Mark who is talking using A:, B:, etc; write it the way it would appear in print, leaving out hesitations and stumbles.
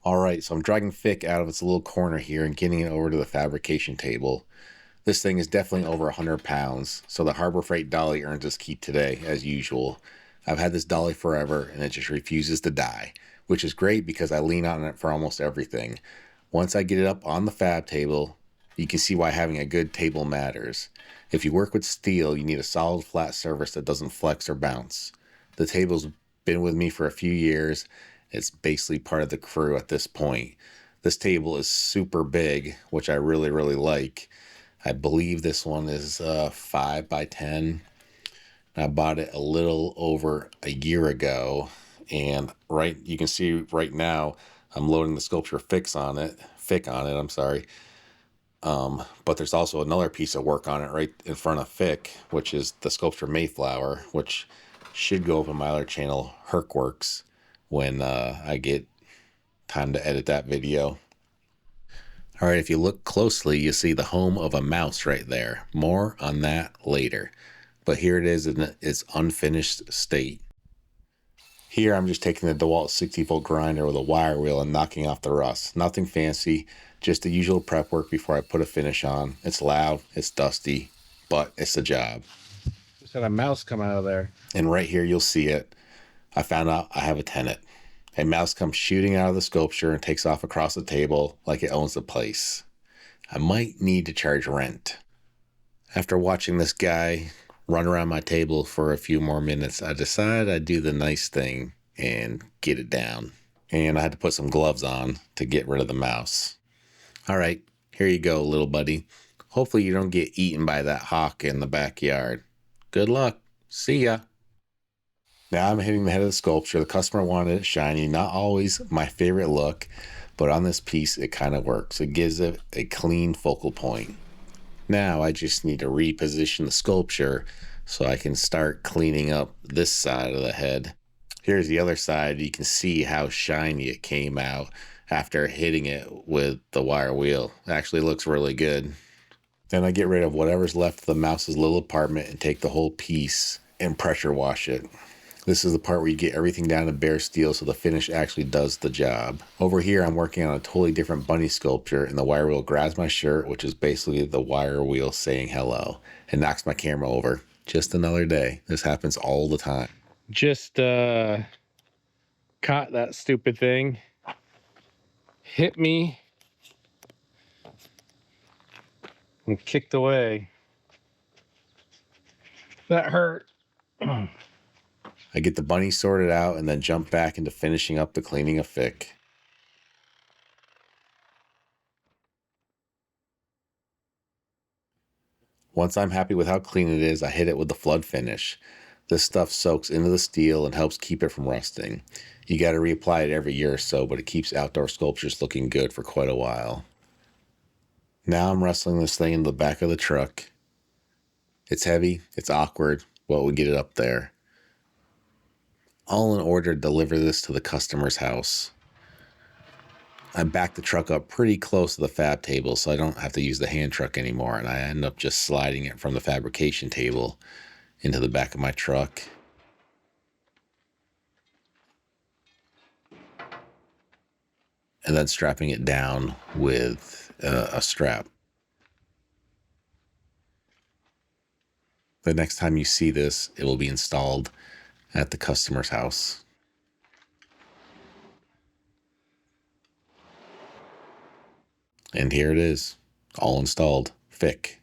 A: Alright, so I'm dragging Fick out of its little corner here and getting it over to the fabrication table. This thing is definitely over 100 pounds, so the Harbor Freight dolly earns its keep today, as usual. I've had this dolly forever, and it just refuses to die, which is great because I lean on it for almost everything. Once I get it up on the fab table, you can see why having a good table matters. If you work with steel, you need a solid flat surface that doesn't flex or bounce. The table's been with me for a few years. It's basically part of the crew at this point. This table is super big, which I really, really like. I believe this one is 5 by 10. I bought it a little over a year ago, and you can see right now I'm loading the sculpture Fick on it. I'm sorry. But there's also another piece of work on it right in front of Fick, which is the sculpture Mayflower, which should go up on my other channel, Hercworks, when I get time to edit that video. All right, if you look closely, you see the home of a mouse right there. More on that later. But here it is in its unfinished state. Here I'm just taking the Dewalt 60-volt grinder with a wire wheel and knocking off the rust. Nothing fancy, just the usual prep work before I put a finish on. It's loud, it's dusty, but it's the job.
B: Just had a mouse come out of there.
A: And right here you'll see it. I found out I have a tenant. A mouse comes shooting out of the sculpture and takes off across the table like it owns the place. I might need to charge rent. After watching this guy run around my table for a few more minutes, I decided I'd do the nice thing and get it down. And I had to put some gloves on to get rid of the mouse. All right, here you go, little buddy. Hopefully you don't get eaten by that hawk in the backyard. Good luck. See ya. Now I'm hitting the head of the sculpture. The customer wanted it shiny. Not always my favorite look, but on this piece, it kind of works. It gives it a clean focal point. Now I just need to reposition the sculpture so I can start cleaning up this side of the head. Here's the other side. You can see how shiny it came out after hitting it with the wire wheel. It actually looks really good. Then I get rid of whatever's left of the mouse's little apartment and take the whole piece and pressure wash it. This is the part where you get everything down to bare steel so the finish actually does the job. Over here, I'm working on a totally different bunny sculpture, and the wire wheel grabs my shirt, which is basically the wire wheel saying hello, and knocks my camera over. Just another day. This happens all the time.
B: Just caught that stupid thing. Hit me. And kicked away. That hurt.
A: I get the bunny sorted out and then jump back into finishing up the cleaning of Fick. Once I'm happy with how clean it is, I hit it with the flood finish. This stuff soaks into the steel and helps keep it from rusting. You got to reapply it every year or so, but it keeps outdoor sculptures looking good for quite a while. Now I'm wrestling this thing into the back of the truck. It's heavy, it's awkward, but we get it up there. All in order to deliver this to the customer's house. I back the truck up pretty close to the fab table so I don't have to use the hand truck anymore, and I end up just sliding it from the fabrication table into the back of my truck. And then strapping it down with a strap. The next time you see this, it will be installed at the customer's house. And here it is, all installed. Fick.